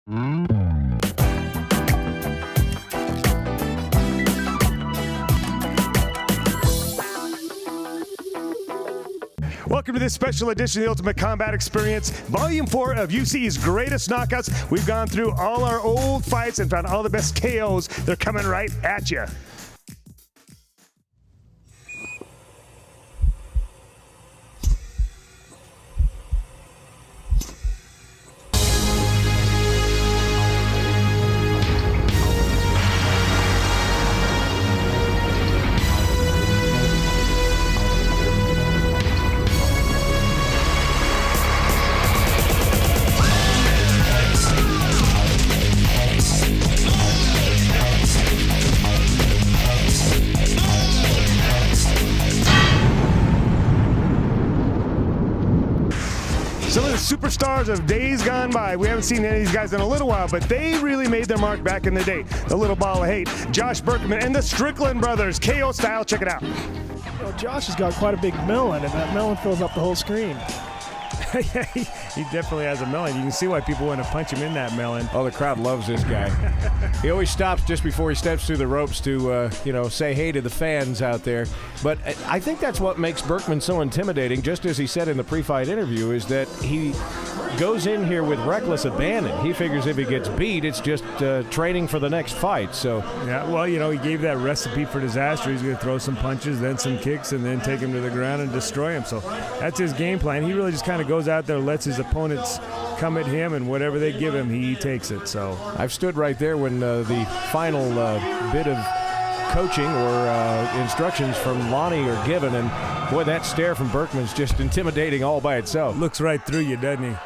Welcome to this special edition of the Ultimate Combat Experience, Volume 4 of UC's Greatest Knockouts. We've gone through all our old fights and found all the best KOs. They're coming right at you. Some of the superstars of days gone by. We haven't seen any of these guys in a little while, but they really made their mark back in the day. The little ball of hate, Josh Burkman and the Strickland brothers, KO style. Check it out. Well, Josh has got quite a big melon, and that melon fills up the whole screen. Yeah, he definitely has a melon. You can see why people want to punch him in that melon. Oh, the crowd loves this guy. He always stops just before he steps through the ropes to, say hey to the fans out there. But I think that's what makes Burkman so intimidating, just as he said in the pre-fight interview, is that he goes in here with reckless abandon. He figures if he gets beat, it's just training for the next fight. So yeah, well, he gave that recipe for disaster. He's going to throw some punches, then some kicks, and then take him to the ground and destroy him. So that's his game plan. He really just kind of goes out there, lets his opponents come at him, and whatever they give him, he takes it. So I've stood right there when the final bit of coaching or instructions from Lonnie are given, and boy, that stare from Burkman's just intimidating all by itself. Looks right through you, doesn't he?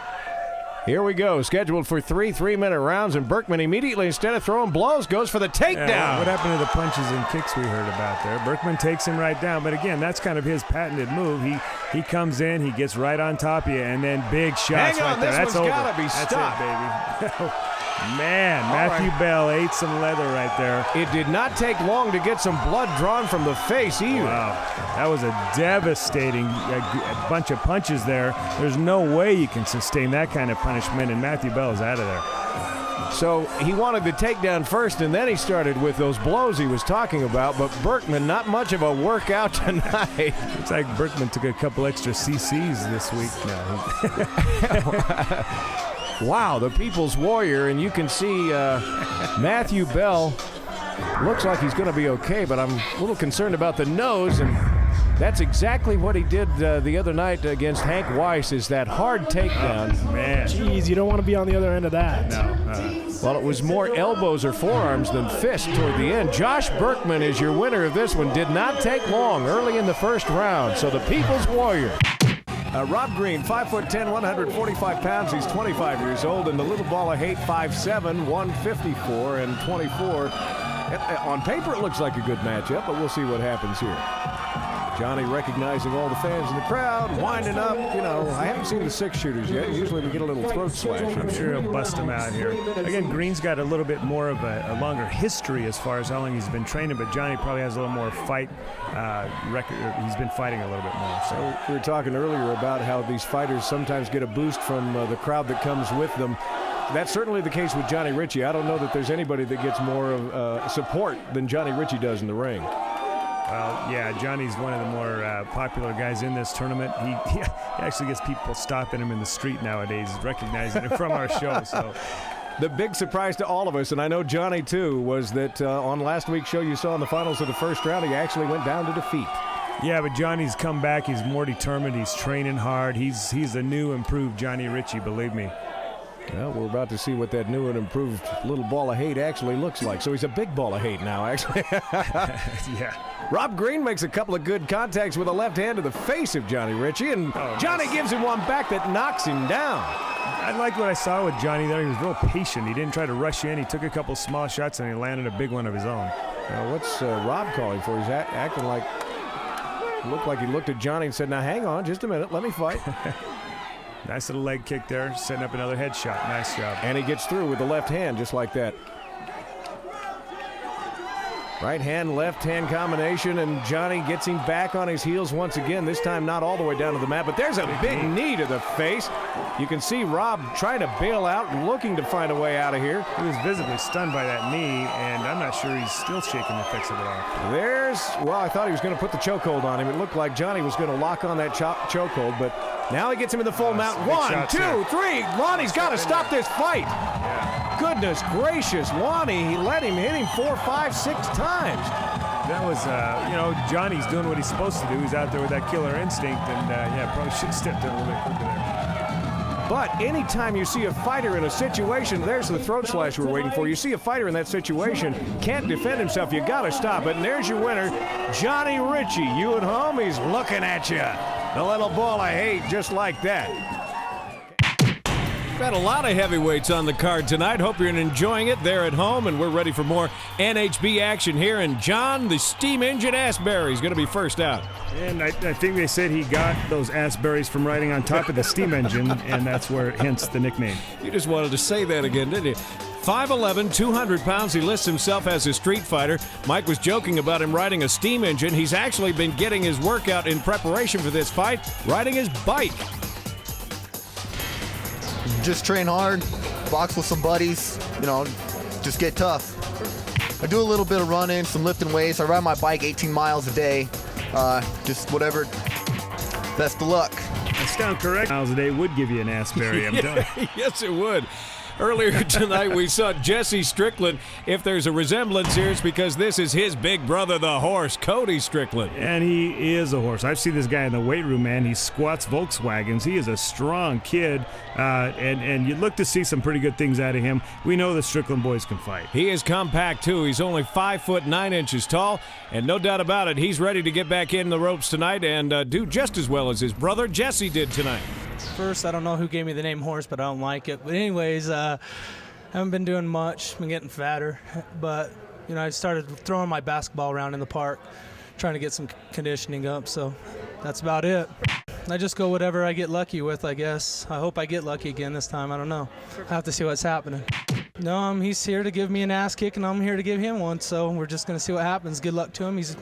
Here we go, scheduled for 3 3-minute rounds, and Burkman immediately, instead of throwing blows, goes for the takedown. Yeah, what happened to the punches and kicks we heard about there? Burkman takes him right down, but again, that's kind of his patented move. He comes in, he gets right on top of you, and then big shots right there. That's over. Gotta be stopped. That's it, baby. Man, Matthew Bell ate some leather right there. It did not take long to get some blood drawn from the face either. Wow, that was a devastating a bunch of punches there. There's no way you can sustain that kind of punishment, and Matthew Bell is out of there. So he wanted the takedown first, and then he started with those blows he was talking about, but Burkman, not much of a workout tonight. Looks like Burkman took a couple extra CCs this week. No. Wow, the People's Warrior, and you can see Matthew Bell looks like he's going to be okay, but I'm a little concerned about the nose, and that's exactly what he did the other night against Hank Weiss, is that hard takedown. Oh, man. Jeez, you don't want to be on the other end of that. No. Well, it was more elbows or forearms than fists toward the end. Josh Burkman is your winner of this one. Did not take long early in the first round, so the People's Warrior. Rob Green, 5'10", 145 pounds. He's 25 years old, and the little ball of hate, 5'7", 154 and 24. On paper, it looks like a good matchup, but we'll see what happens here. Johnny recognizing all the fans in the crowd, winding up. I haven't seen the 6-shooters yet. Usually we get a little throat slash. I'm sure he'll bust him out here. Again, Green's got a little bit more of a longer history as far as how long he's been training, but Johnny probably has a little more fight record. He's been fighting a little bit more. So we were talking earlier about how these fighters sometimes get a boost from the crowd that comes with them. That's certainly the case with Johnny Richie. I don't know that there's anybody that gets more of support than Johnny Richie does in the ring. Well, yeah, Johnny's one of the more popular guys in this tournament. He actually gets people stopping him in the street nowadays, recognizing him from our show. So, the big surprise to all of us, and I know Johnny too, was that on last week's show you saw in the finals of the first round, he actually went down to defeat. Yeah, but Johnny's come back. He's more determined. He's training hard. He's a new, improved Johnny Richie, believe me. Well, we're about to see what that new and improved little ball of hate actually looks like. So he's a big ball of hate now, actually. Yeah. Rob Green makes a couple of good contacts with a left hand to the face of Johnny Richie, and Johnny gives him one back that knocks him down. I liked what I saw with Johnny there. He was real patient. He didn't try to rush in. He took a couple small shots, and he landed a big one of his own. What's Rob calling for? He's acting like, looked like he looked at Johnny and said, now hang on just a minute, let me fight. Nice little leg kick there, setting up another headshot. Nice job. And he gets through with the left hand just like that. Right hand, left hand combination, and Johnny gets him back on his heels once again, this time not all the way down to the mat, but there's a big knee to the face. You can see Rob trying to bail out and looking to find a way out of here. He was visibly stunned by that knee, and I'm not sure he's still shaking the effects of it off. Well, I thought he was going to put the chokehold on him. It looked like Johnny was going to lock on that chokehold, but now he gets him in the full mount. 1, 2, 3. Lonnie's got to stop this fight. Yeah. Goodness gracious, Lonnie, he let him hit him 4, 5, 6 times. That was, Johnny's doing what he's supposed to do. He's out there with that killer instinct, and probably should have stepped in a little bit quicker there. But anytime you see a fighter in a situation, there's the throat slash we're waiting for. You see a fighter in that situation, can't defend himself, you got to stop it. And there's your winner, Johnny Richie. You at home, he's looking at you. The little ball I hate, just like that. Got a lot of heavyweights on the card tonight. Hope you're enjoying it there at home, and we're ready for more NHB action here. And John, the steam engine Asberry, is going to be first out. And I think they said he got those Asberries from riding on top of the steam engine, and that's where, hence the nickname. You just wanted to say that again, didn't you? 5'11", 200 pounds. He lists himself as a street fighter. Mike was joking about him riding a steam engine. He's actually been getting his workout in preparation for this fight, riding his bike. Just train hard, box with some buddies, just get tough. I do a little bit of running, some lifting weights. I ride my bike 18 miles a day. Just whatever. Best of luck. That sounds correct. Miles a day would give you an Asberry, I'm telling you. Yes, it would. Earlier tonight, we saw Jesse Strickland. If there's a resemblance here, it's because this is his big brother, the horse, Cody Strickland. And he is a horse. I've seen this guy in the weight room, man. He squats Volkswagens. He is a strong kid, and you look to see some pretty good things out of him. We know the Strickland boys can fight. He is compact, too. He's only 5'9" tall, and no doubt about it, he's ready to get back in the ropes tonight and do just as well as his brother Jesse did tonight. First, I don't know who gave me the name horse, but I don't like it. But anyways, I haven't been doing much. Been getting fatter. But, I started throwing my basketball around in the park, trying to get some conditioning up. So that's about it. I just go whatever I get lucky with, I guess. I hope I get lucky again this time. I don't know. I have to see what's happening. No, he's here to give me an ass kick, and I'm here to give him one. So we're just going to see what happens. Good luck to him. He's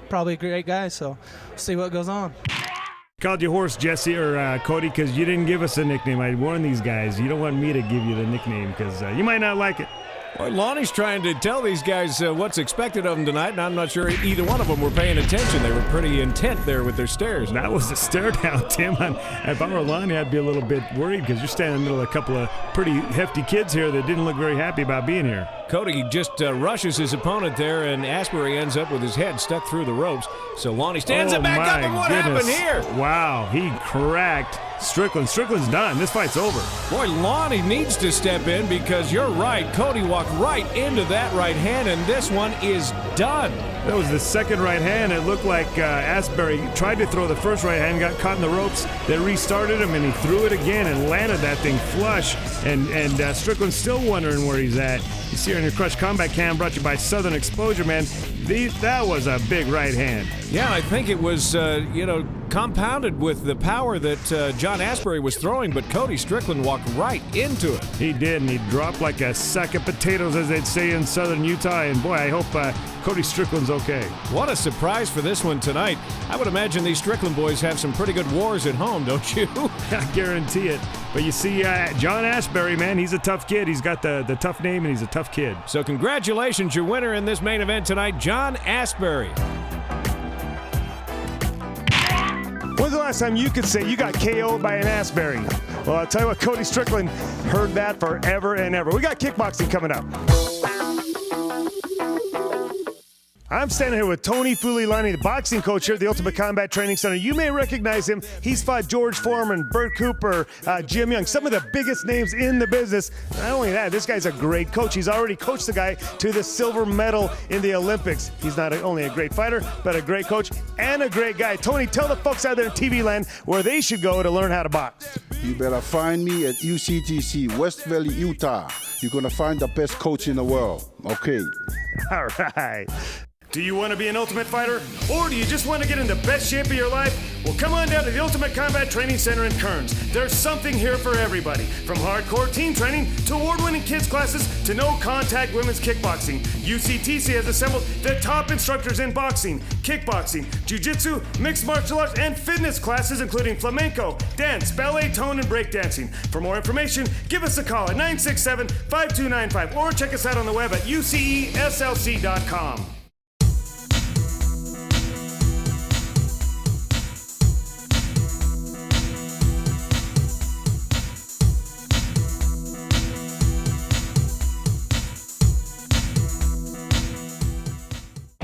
probably a great guy, so we'll see what goes on. Called you horse, Jesse, or Cody, because you didn't give us a nickname. I warned these guys. You don't want me to give you the nickname because you might not like it. Well, Lonnie's trying to tell these guys what's expected of them tonight, and I'm not sure either one of them were paying attention. They were pretty intent there with their stares. That was a stare down, Tim. If I were Lonnie, I'd be a little bit worried because you're standing in the middle of a couple of pretty hefty kids here that didn't look very happy about being here. Cody just rushes his opponent there, and Asberry ends up with his head stuck through the ropes. So Lonnie stands it back up, and what happened here? Wow, he cracked Strickland. Strickland's done. This fight's over. Boy, Lonnie needs to step in because you're right. Cody walked right into that right hand, and this one is done. That was the second right hand. It looked like Asberry tried to throw the first right hand, got caught in the ropes. They restarted him, and he threw it again and landed that thing flush. And Strickland's still wondering where he's at. You see here in your Crush Combat Cam, brought to you by Southern Exposure, man. That was a big right hand. Yeah, I think it was, compounded with the power that John Asberry was throwing, but Cody Strickland walked right into it. He did, and he dropped like a sack of potatoes, as they'd say in Southern Utah. And boy, I hope Cody Strickland's okay. What a surprise for this one tonight. I would imagine these Strickland boys have some pretty good wars at home, don't you? I guarantee it. But you see, John Asberry, man, he's a tough kid. He's got the tough name, and he's a tough kid. So congratulations, your winner in this main event tonight, John Asberry. When's the last time you could say you got KO'd by an Asberry? Well, I'll tell you what, Cody Strickland heard that forever and ever. We got kickboxing coming up. I'm standing here with Tony Fulilani, the boxing coach here at the Ultimate Combat Training Center. You may recognize him. He's fought George Foreman, Bert Cooper, Jim Young, some of the biggest names in the business. Not only that, this guy's a great coach. He's already coached the guy to the silver medal in the Olympics. He's not only a great fighter, but a great coach and a great guy. Tony, tell the folks out there in TV land where they should go to learn how to box. You better find me at UCTC, West Valley, Utah. You're going to find the best coach in the world. Okay. All right. Do you want to be an Ultimate Fighter? Or do you just want to get in the best shape of your life? Well, come on down to the Ultimate Combat Training Center in Kearns. There's something here for everybody. From hardcore team training to award-winning kids classes to no-contact women's kickboxing. UCTC has assembled the top instructors in boxing, kickboxing, jiu-jitsu, mixed martial arts, and fitness classes including flamenco, dance, ballet, tone, and breakdancing. For more information, give us a call at 967-5295 or check us out on the web at uceslc.com.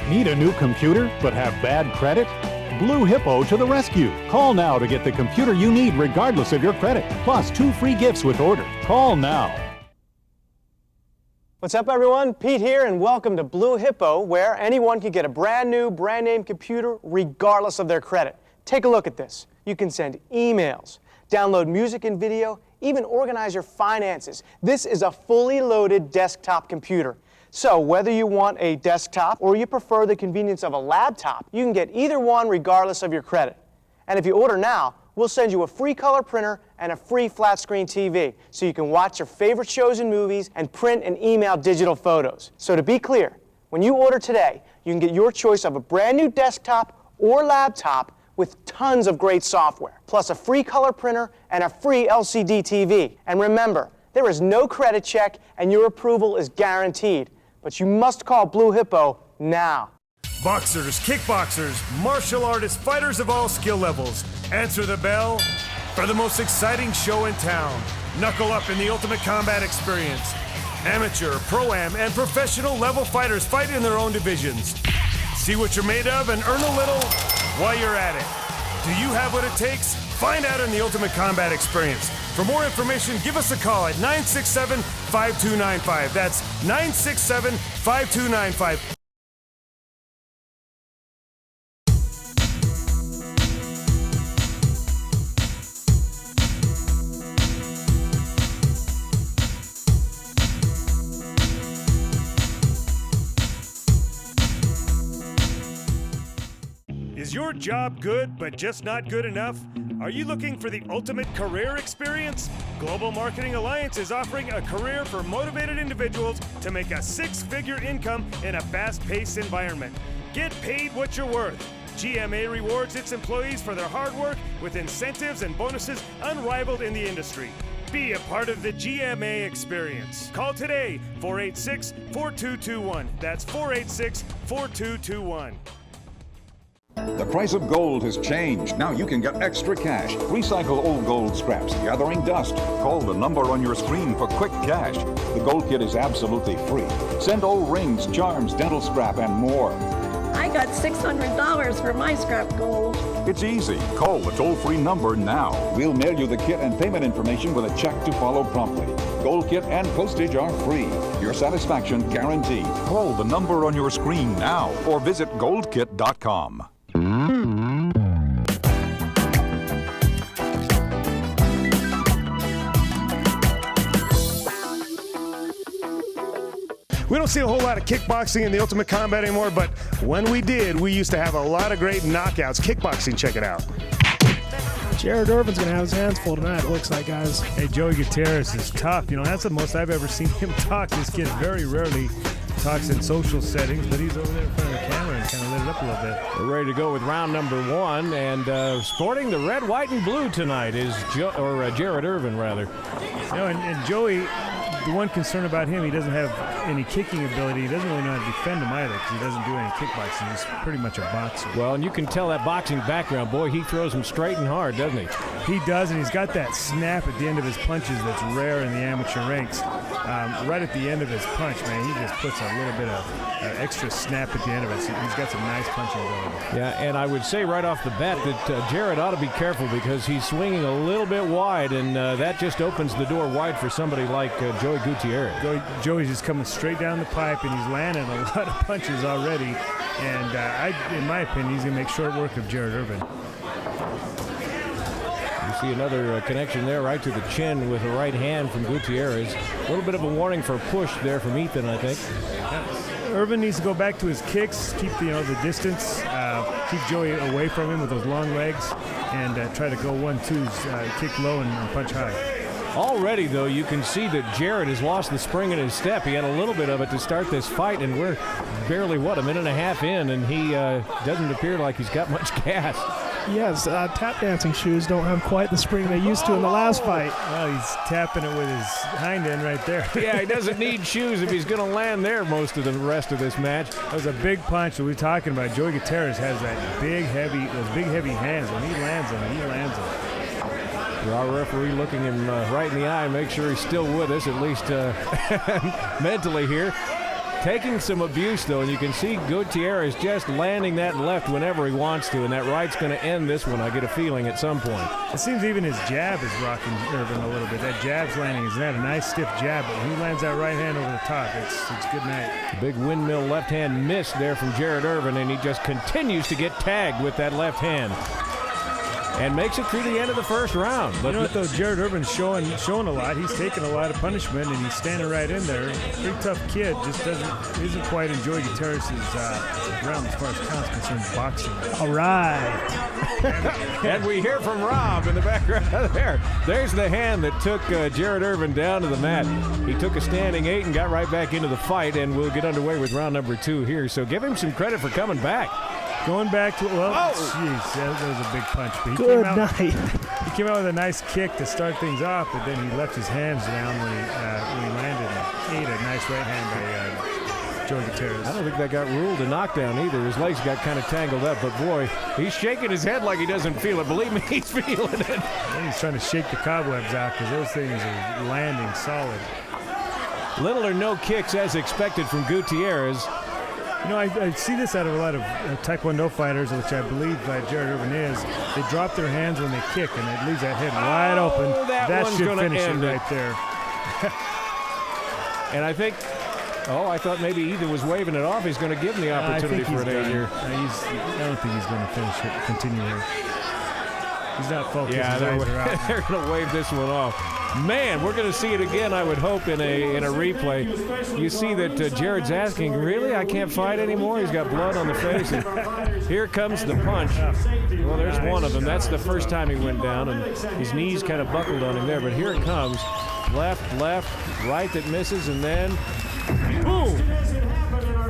Need a new computer but have bad credit? Blue Hippo to the rescue. Call now to get the computer you need regardless of your credit. Plus 2 free gifts with order. Call now. What's up, everyone? Pete here, and welcome to Blue Hippo, where anyone can get a brand new, brand name computer regardless of their credit. Take a look at this. You can send emails, download music and video, even organize your finances. This is a fully loaded desktop computer. So whether you want a desktop or you prefer the convenience of a laptop, you can get either one regardless of your credit. And if you order now, we'll send you a free color printer and a free flat screen TV so you can watch your favorite shows and movies and print and email digital photos. So to be clear, when you order today, you can get your choice of a brand new desktop or laptop with tons of great software, plus a free color printer and a free LCD TV. And remember, there is no credit check and your approval is guaranteed. But you must call Blue Hippo now. Boxers, kickboxers, martial artists, fighters of all skill levels. Answer the bell for the most exciting show in town. Knuckle up in the Ultimate Combat experience. Amateur, pro-am, and professional level fighters fight in their own divisions. See what you're made of and earn a little while you're at it. Do you have what it takes? Find out in the Ultimate Combat experience. For more information, give us a call at 967-5295. That's 967-5295. Is your job good, but just not good enough? Are you looking for the ultimate career experience? Global Marketing Alliance is offering a career for motivated individuals to make a 6-figure income in a fast-paced environment. Get paid what you're worth. GMA rewards its employees for their hard work with incentives and bonuses unrivaled in the industry. Be a part of the GMA experience. Call today, 486-4221. That's 486-4221. The price of gold has changed. Now you can get extra cash. Recycle old gold scraps, gathering dust. Call the number on your screen for quick cash. The Gold Kit is absolutely free. Send old rings, charms, dental scrap, and more. I got $600 for my scrap gold. It's easy. Call the toll-free number now. We'll mail you the kit and payment information with a check to follow promptly. Gold Kit and postage are free. Your satisfaction guaranteed. Call the number on your screen now or visit goldkit.com. We don't see a whole lot of kickboxing in the Ultimate Combat anymore, but when we did, we used to have a lot of great knockouts. Kickboxing, check it out. Jared Irvin's going to have his hands full tonight, it looks like, guys. Hey, Joey Gutierrez is tough. You know, that's the most I've ever seen him talk. This kid very rarely talks in social settings, but he's over there in front of the camera and kind of lit it up a little bit. We're ready to go with round number 1, and sporting the red, white, and blue tonight is Jared Irvin, rather. You know, and Joey, the one concern about him, he doesn't have any kicking ability. He doesn't really know how to defend him either because he doesn't do any kickboxing. He's pretty much a boxer. Well, and you can tell that boxing background. Boy, he throws them straight and hard, doesn't he? He does, and he's got that snap at the end of his punches that's rare in the amateur ranks. Right at the end of his punch, man, he just puts a little bit of extra snap at the end of it. So he's got some nice punching ability. Yeah, and I would say right off the bat that Jared ought to be careful because he's swinging a little bit wide, and that just opens the door wide for somebody like Joey Gutierrez. Joey's just coming straight down the pipe, and he's landing a lot of punches already. And in my opinion, he's going to make short work of Jared Irvin. You see another connection there right to the chin with the right hand from Gutierrez. A little bit of a warning for a push there from Ethan, I think. Yeah. Irvin needs to go back to his kicks, keep the distance, keep Joey away from him with those long legs, and try to go 1-2s, kick low and punch high. Already, though, you can see that Jared has lost the spring in his step. He had a little bit of it to start this fight, and we're barely, a minute and a half in, and he doesn't appear like he's got much gas. Yes, tap dancing shoes don't have quite the spring they used to in the last fight. Well, he's tapping it with his hind end right there. Yeah, he doesn't need shoes if he's going to land there most of the rest of this match. That was a big punch that we were talking about. Joey Gutierrez has those big, heavy hands. When he lands them, he lands them. Our referee looking him right in the eye, make sure he's still with us, at least mentally here. Taking some abuse, though, and you can see Gutierrez just landing that left whenever he wants to, and that right's going to end this one, I get a feeling, at some point. It seems even his jab is rocking Irvin a little bit. That jab's landing. He's had a nice stiff jab, but when he lands that right hand over the top, it's good night. Big windmill left hand miss there from Jared Irvin, and he just continues to get tagged with that left hand. And makes it through the end of the first round. But you know what, though? Jared Irvin's showing a lot. He's taking a lot of punishment, and he's standing right in there. Pretty tough kid. Just isn't quite enjoying Gutierrez's round as far as counts concerned boxing. All right. And we hear from Rob in the background there. There's the hand that took Jared Irvin down to the mat. He took a standing 8 and got right back into the fight, and we'll get underway with round number 2 here. So give him some credit for coming back. Going back to, jeez, that was a big punch. But Good night. He came out with a nice kick to start things off, but then he left his hands down when he landed and ate a nice right hand by Joey Gutierrez. I don't think that got ruled a knockdown either. His legs got kind of tangled up, but boy, he's shaking his head like he doesn't feel it. Believe me, he's feeling it. And he's trying to shake the cobwebs out because those things are landing solid. Little or no kicks as expected from Gutierrez. You know, I see this out of a lot of Taekwondo fighters, which I believe Jared Irvin is. They drop their hands when they kick, and it leaves that head wide open. That should finish it right there. And I think, I thought maybe Ethan was waving it off. He's going to give him the opportunity for an 8 here. I don't think he's going to finish it, continue here. He's not focused. Yeah, they're going to wave this one off. Man, we're going to see it again, I would hope, in a replay. You see that Jared's asking, really? I can't fight anymore? He's got blood on the face. And here comes the punch. Well, there's one of them. That's the first time he went down, and his knees kind of buckled on him there. But here it comes. Left, right that misses, and then boom!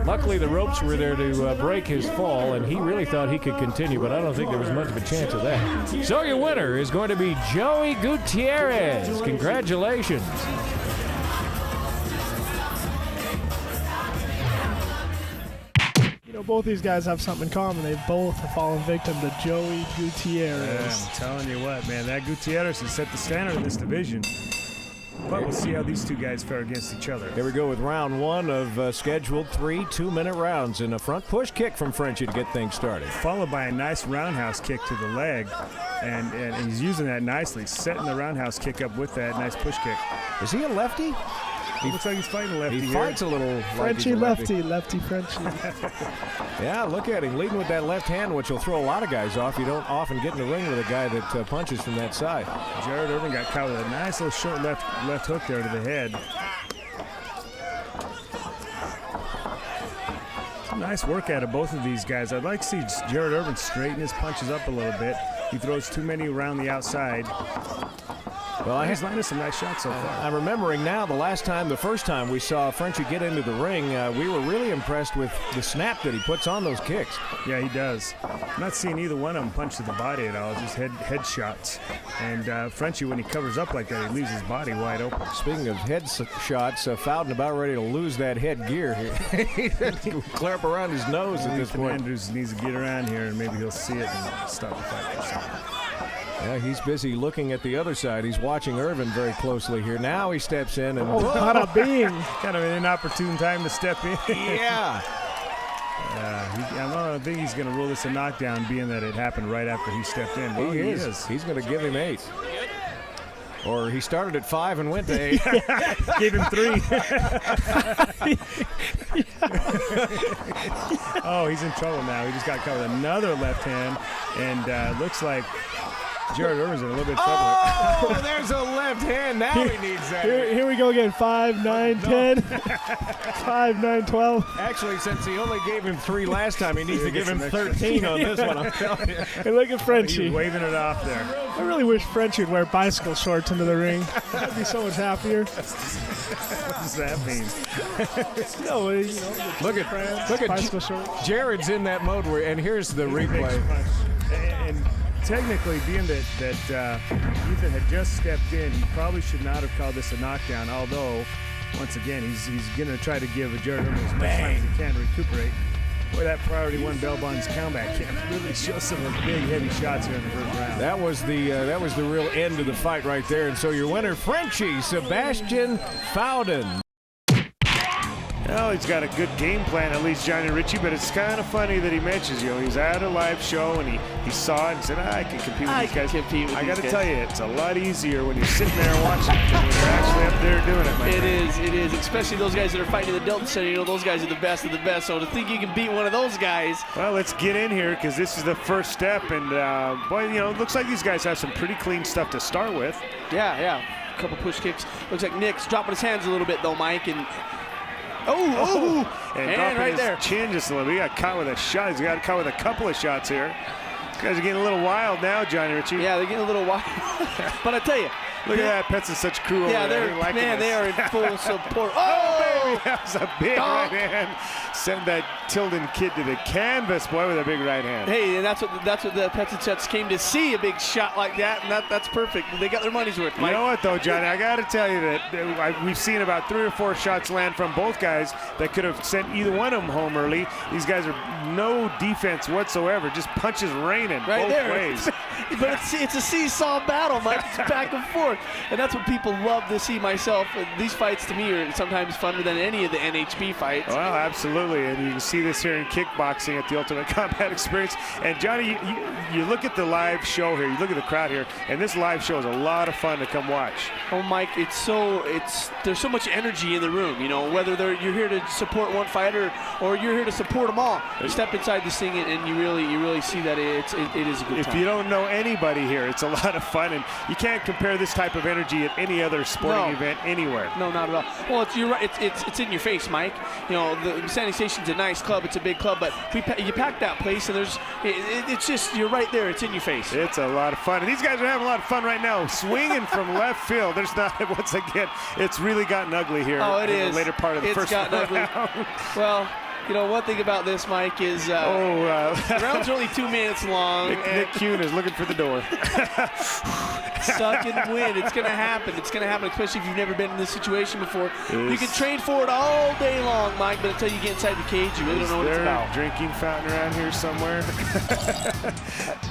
Luckily, the ropes were there to break his fall, and he really thought he could continue, but I don't think there was much of a chance of that. So your winner is going to be Joey Gutierrez. Congratulations. You know, both these guys have something in common. They both have fallen victim to Joey Gutierrez. Yeah, I'm telling you what, man, that Gutierrez has set the standard in this division. But we'll see how these two guys fare against each other. Here we go with round 1 of scheduled 3 2-minute rounds, and a front push kick from Frenchie to get things started. Followed by a nice roundhouse kick to the leg, and he's using that nicely, setting the roundhouse kick up with that nice push kick. Is he a lefty? He looks like he's fighting a lefty. He fights a little Frenchie lefty, lefty Frenchie. Yeah, look at him leading with that left hand, which will throw a lot of guys off. You don't often get in the ring with a guy that punches from that side. Jared Irvin got caught with a nice little short left hook there to the head. Nice work out of both of these guys. I'd like to see Jared Irvin straighten his punches up a little bit. He throws too many around the outside. Well, he's landed some nice shots so far. I'm remembering now the first time we saw Frenchie get into the ring, we were really impressed with the snap that he puts on those kicks. Yeah, he does. I'm not seeing either one of them punch to the body at all, just head shots. And Frenchie, when he covers up like that, he leaves his body wide open. Speaking of head shots, Fowden about ready to lose that headgear. He'll clear up around his nose at this point. Andrews needs to get around here, and maybe he'll see it and stop the fight for a second. Yeah, he's busy looking at the other side. He's watching Irvin very closely here. Now he steps in and bada bing! Kind of an inopportune time to step in. Yeah. I don't think he's going to rule this a knockdown, being that it happened right after he stepped in. Well, he is. He's going to give him 8. Or he started at 5 and went to 8. Gave him 3. Oh, he's in trouble now. He just got caught with another left hand, and looks like Jared Irvin's in a little bit trouble. Oh, there's a left hand. Now he needs that. Here we go again. 5, 9, 10. 5, 9, 12. Actually, since he only gave him 3 last time, he needs to give him 13 on this one, I'm telling you. Hey, look at Frenchie. He's waving it off there. I really wish Frenchie would wear bicycle shorts into the ring. I'd be so much happier. What does that mean? No, look at bicycle shorts. Jared's in that mode where, and here's the replay. And technically, being that Ethan had just stepped in, he probably should not have called this a knockdown. Although, once again, he's going to try to give Jared Irvin as much time as he can to recuperate. Boy, that priority 1 bell bonds comeback can really show some of the big, heavy shots here in the first round. That was the real end of the fight right there. And so your winner, Frenchie Sebastion Fowden. Well, he's got a good game plan, at least Johnny Richie, but it's kind of funny that he mentions, he's at a live show and he saw it and said, I can compete with these guys. I got to tell you, it's a lot easier when you're sitting there watching than when you're actually up there doing it. It is, especially those guys that are fighting in the Delta Center. Those guys are the best of the best. So to think you can beat one of those guys. Well, let's get in here because this is the first step. And, boy, it looks like these guys have some pretty clean stuff to start with. Yeah. A couple push kicks. Looks like Nick's dropping his hands a little bit, though, Mike. And and right there. Chin just a little bit. He got caught with a shot. He's got caught with a couple of shots here. These guys are getting a little wild now, Johnny Richie. Yeah, they're getting a little wild. But I tell you. Look at that. Pets is such crew over there. They are in full support. Oh, baby. That was a big right hand. Send that Tilden kid to the canvas, boy, with a big right hand. Hey, and that's what the Pets and Chets came to see, a big shot like that, and that's perfect. They got their money's worth, Mike. You know what, though, Johnny? I got to tell you that we've seen about 3 or 4 shots land from both guys that could have sent either one of them home early. These guys are no defense whatsoever, just punches raining both ways. But it's a seesaw battle, Mike. It's back and forth. And that's what people love to see myself. These fights, to me, are sometimes funner than any of the NHB fights. Well, absolutely. And you can see this here in kickboxing at the Ultimate Combat Experience. And, Johnny, you look at the live show here. You look at the crowd here. And this live show is a lot of fun to come watch. Oh, Mike, there's so much energy in the room. Whether you're here to support one fighter or you're here to support them all. You step inside this thing and you really see that it is a good time. If you don't know anybody here, it's a lot of fun. And you can't compare this type of energy at any other sporting event anywhere. No, not at all. Well, you're right. It's in your face, Mike. The Standing Station's a nice club. It's a big club, but you pack that place, and it's just, you're right there. It's in your face. It's a lot of fun. And these guys are having a lot of fun right now, swinging from left field. There's not, once again, it's really gotten ugly here. Oh, it is. The later part of the first round. It's gotten ugly. Well, one thing about this, Mike, is the round's only 2 minutes long. Nick Kuhn is looking for the door. Suck and win. It's going to happen. It's going to happen, especially if you've never been in this situation before. You can train for it all day long, Mike, but until you get inside the cage, you really don't know what it's about. Is there a drinking fountain around here somewhere?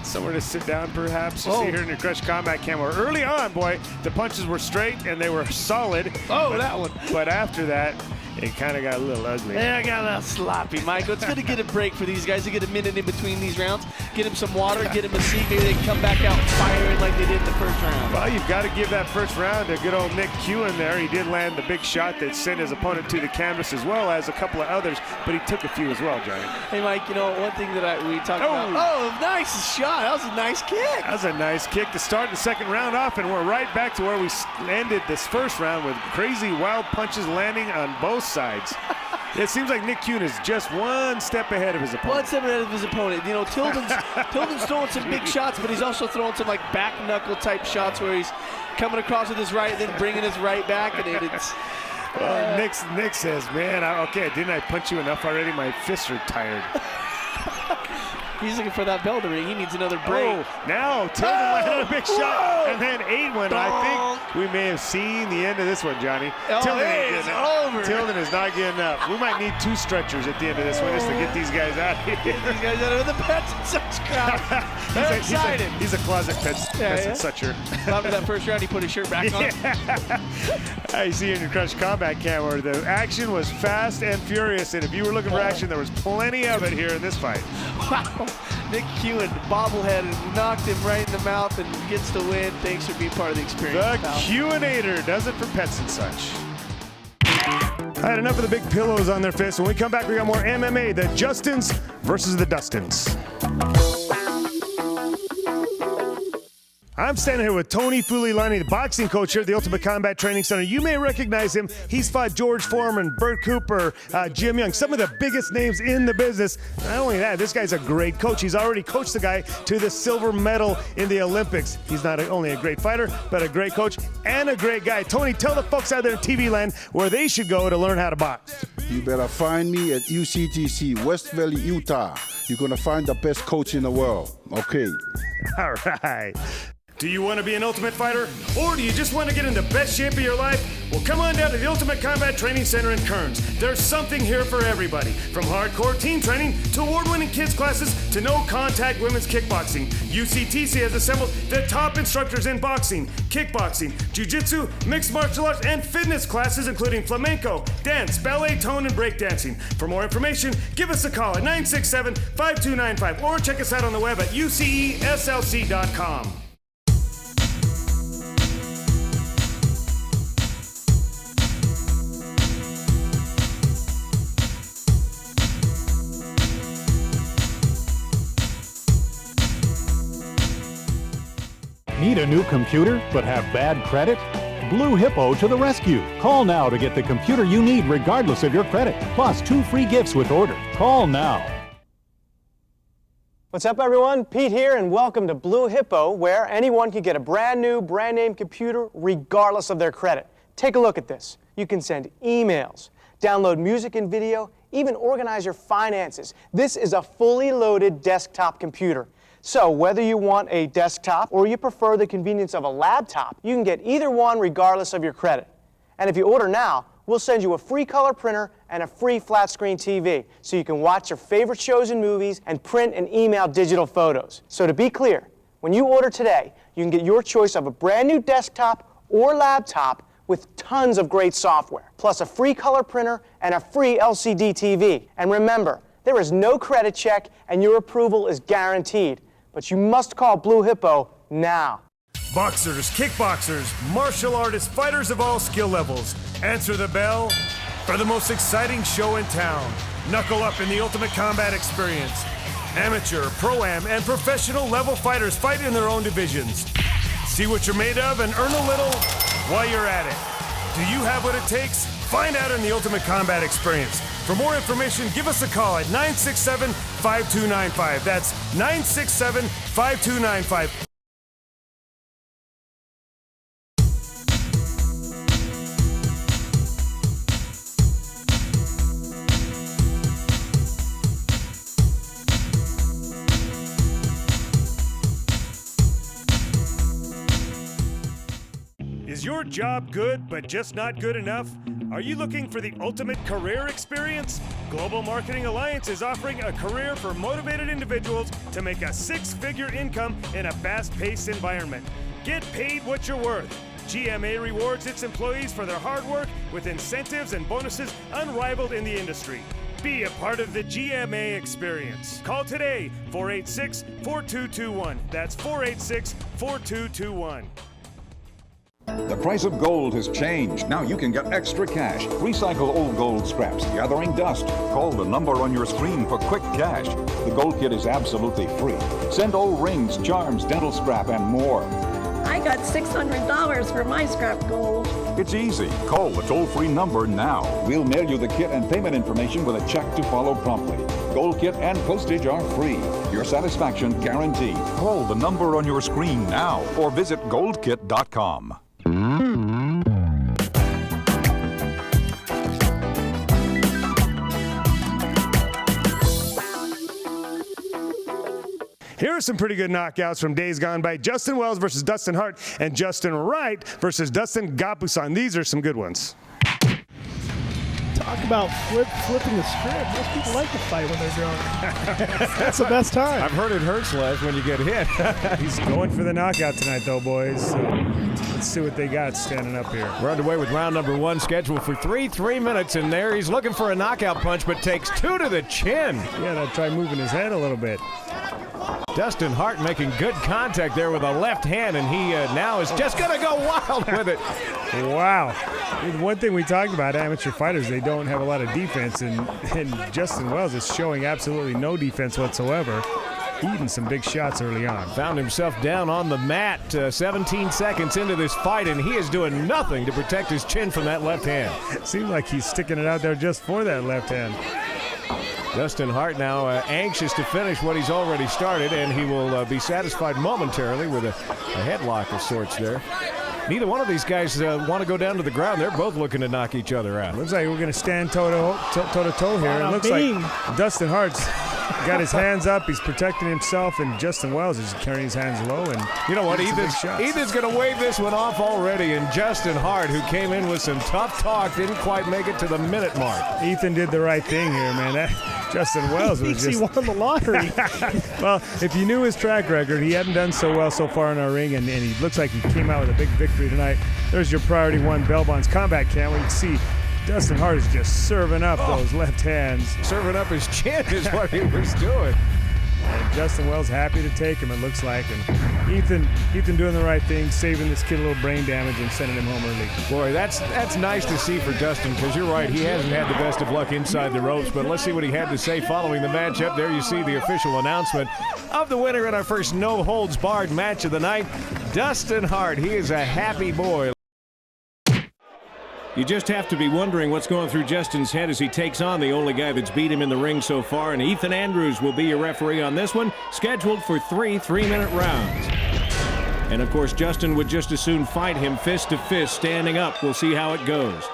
Somewhere to sit down, perhaps? You see here in your Crush Combat Camo. Early on, boy, the punches were straight and they were solid. That one. But after that, it kind of got a little ugly. Yeah, it got a little sloppy, Michael. It's good to get a break for these guys, to get a minute in between these rounds, get them some water, get them a seat. Maybe they can come back out firing like they did in the first round. Well, you've got to give that first round to good old Nick Kuhn there. He did land the big shot that sent his opponent to the canvas, as well as a couple of others, but he took a few as well, Johnny. Hey, Mike, one thing that we talked about. Oh, nice shot. That was a nice kick. That was a nice kick to start the second round off, and we're right back to where we ended this first round with crazy, wild punches landing on both sides. It seems like Nick Kuhn is just one step ahead of his opponent. One step ahead of his opponent. Tilden's throwing some big shots, but he's also throwing some back knuckle type shots where he's coming across with his right, then bringing his right back, and it's. Nick says, "Man, didn't I punch you enough already? My fists are tired." He's looking for that bell to ring. He needs another break. Now Tilden landed a big shot, and then ate one. I think we may have seen the end of this one, Johnny. Tilden is not getting up. We might need 2 stretchers at the end of this one just to get these guys out of here. Get these guys out of the Pets and Such crowd. They're excited. He's a closet Pets and Sucher. After that first round, he put his shirt back on. I see in your Crush Combat Cam where the action was fast and furious, and if you were looking for action, there was plenty of it here in this fight. Wow. Nick Kuhn, bobblehead, knocked him right in the mouth and gets the win. Thanks for being part of the experience. The Kuhnator does it for Pets and Such. I had enough of the big pillows on their fists. When we come back, we got more MMA, the Justins versus the Dustins. I'm standing here with Tony Fulilani, the boxing coach here at the Ultimate Combat Training Center. You may recognize him. He's fought George Foreman, Bert Cooper, Jim Young, some of the biggest names in the business. Not only that, this guy's a great coach. He's already coached the guy to the silver medal in the Olympics. He's not only a great fighter, but a great coach and a great guy. Tony, tell the folks out there in TV land where they should go to learn how to box. You better find me at UCTC, West Valley, Utah. You're going to find the best coach in the world. Okay. All right. Do you want to be an ultimate fighter? Or do you just want to get in the best shape of your life? Well, come on down to the Ultimate Combat Training Center in Kearns. There's something here for everybody. From hardcore team training to award-winning kids classes to no-contact women's kickboxing. UCTC has assembled the top instructors in boxing, kickboxing, jiu-jitsu, mixed martial arts, and fitness classes including flamenco, dance, ballet, tone, and breakdancing. For more information, give us a call at 967-5295 or check us out on the web at uceslc.com. Need a new computer but have bad credit? Blue Hippo to the rescue. Call now to get the computer you need regardless of your credit. Plus 2 free gifts with order. Call now. What's up, everyone? Pete here, and welcome to Blue Hippo, where anyone can get a brand new, brand name computer regardless of their credit. Take a look at this. You can send emails, download music and video, even organize your finances. This is a fully loaded desktop computer. So whether you want a desktop or you prefer the convenience of a laptop, you can get either one regardless of your credit. And if you order now, we'll send you a free color printer and a free flat screen TV so you can watch your favorite shows and movies and print and email digital photos. So to be clear, when you order today, you can get your choice of a brand new desktop or laptop with tons of great software, plus a free color printer and a free LCD TV. And remember, there is no credit check and your approval is guaranteed. But you must call Blue Hippo now. Boxers, kickboxers, martial artists, fighters of all skill levels. Answer the bell for the most exciting show in town. Knuckle up in the Ultimate Combat experience. Amateur, pro-am, and professional level fighters fight in their own divisions. See what you're made of and earn a little while you're at it. Do you have what it takes? Find out in the Ultimate Combat experience. For more information, give us a call at 967-5295. That's 967-5295. Is your job good but just not good enough? Are you looking for the ultimate career experience? Global Marketing Alliance is offering a career for motivated individuals to make a 6-figure income in a fast-paced environment. Get paid what you're worth. GMA rewards its employees for their hard work with incentives and bonuses unrivaled in the industry. Be a part of the GMA experience. Call today, 486-4221. That's 486-4221. The price of gold has changed. Now you can get extra cash. Recycle old gold scraps, gathering dust. Call the number on your screen for quick cash. The Gold Kit is absolutely free. Send old rings, charms, dental scrap, and more. I got $600 for my scrap gold. It's easy. Call the toll-free number now. We'll mail you the kit and payment information with a check to follow promptly. Gold Kit and postage are free. Your satisfaction guaranteed. Call the number on your screen now or visit goldkit.com. Here are some pretty good knockouts from days gone by. Justin Wells versus Dustin Hart and Justin Wright versus Dustin Gapusan. These are some good ones. Talk about flipping the script. Most people like to fight when they're drunk. That's the best time. I've heard it hurts less when you get hit. He's going for the knockout tonight, though, boys. So let's see what they got standing up here. We're underway with round number 1, scheduled for 3 minutes in there. He's looking for a knockout punch, but takes 2 to the chin. Yeah, they'll try moving his head a little bit. Dustin Hart making good contact there with a left hand, and he now is just going to go wild with it. Wow. One thing we talked about, amateur fighters, they don't have a lot of defense, and Justin Wells is showing absolutely no defense whatsoever. eating some big shots early on. Found himself down on the mat 17 seconds into this fight, and he is doing nothing to protect his chin from that left hand. Seems like he's sticking it out there just for that left hand. Justin Hart now anxious to finish what he's already started, and he will be satisfied momentarily with a headlock of sorts there. Neither one of these guys want to go down to the ground. They're both looking to knock each other out. Looks like we're going to stand toe-to-toe here. It looks like Dustin Hart's got his hands up. He's protecting himself, and Justin Wells is carrying his hands low. And you know what? Ethan's going to wave this one off already, and Justin Hart, who came in with some tough talk, didn't quite make it to the minute mark. Ethan did the right thing here, man. Justin Wells was just... He won the lottery. Well, if you knew his track record, he hadn't done so well so far in our ring, and he looks like he came out with a big victory tonight. There's your Priority 1 Bell Bonds combat cam where you can see Dustin Hart is just serving up those left hands. Serving up his chin is what he was doing. And Justin Wells happy to take him, it looks like. And Ethan doing the right thing, saving this kid a little brain damage and sending him home early. Boy, that's nice to see for Dustin, because you're right, he hasn't had the best of luck inside the ropes. But let's see what he had to say following the matchup. There you see the official announcement of the winner in our first no-holds-barred match of the night, Dustin Hart. He is a happy boy. You just have to be wondering what's going through Justin's head as he takes on the only guy that's beat him in the ring so far. And Ethan Andrews will be your referee on this one, scheduled for 3 3-minute rounds. And, of course, Justin would just as soon fight him fist to fist, standing up. We'll see how it goes.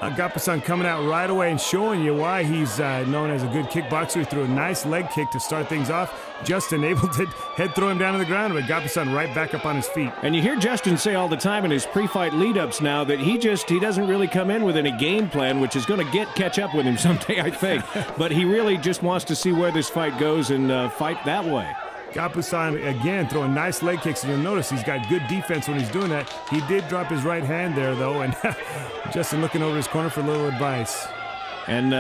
Gapusan coming out right away and showing you why he's known as a good kickboxer. He threw a nice leg kick to start things off. Justin able to head throw him down to the ground, but Gapusan right back up on his feet. And you hear Justin say all the time in his pre-fight lead-ups now that he doesn't really come in with any game plan, which is going to catch up with him someday, I think. But he really just wants to see where this fight goes and fight that way. Gapusan, again, throwing nice leg kicks, and you'll notice he's got good defense when he's doing that. He did drop his right hand there, though, and Justin looking over his corner for a little advice. And,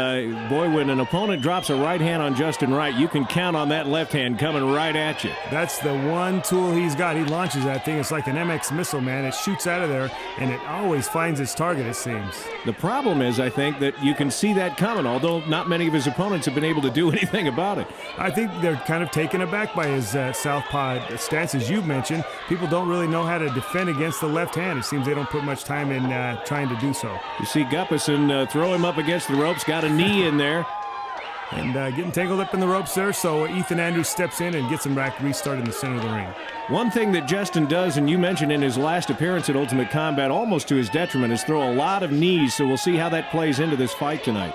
boy, when an opponent drops a right hand on Justin Wright, you can count on that left hand coming right at you. That's the one tool he's got. He launches that thing. It's like an MX missile, man. It shoots out of there, and it always finds its target, it seems. The problem is, I think, that you can see that coming, although not many of his opponents have been able to do anything about it. I think they're kind of taken aback by his southpaw stance, as you mentioned. People don't really know how to defend against the left hand. It seems they don't put much time in trying to do so. You see Gapusan throw him up against the ropes, got a knee in there. And getting tangled up in the ropes there, so Ethan Andrews steps in and gets him back restart in the center of the ring. One thing that Justin does, and you mentioned in his last appearance at Ultimate Combat, almost to his detriment, is throw a lot of knees, so we'll see how that plays into this fight tonight.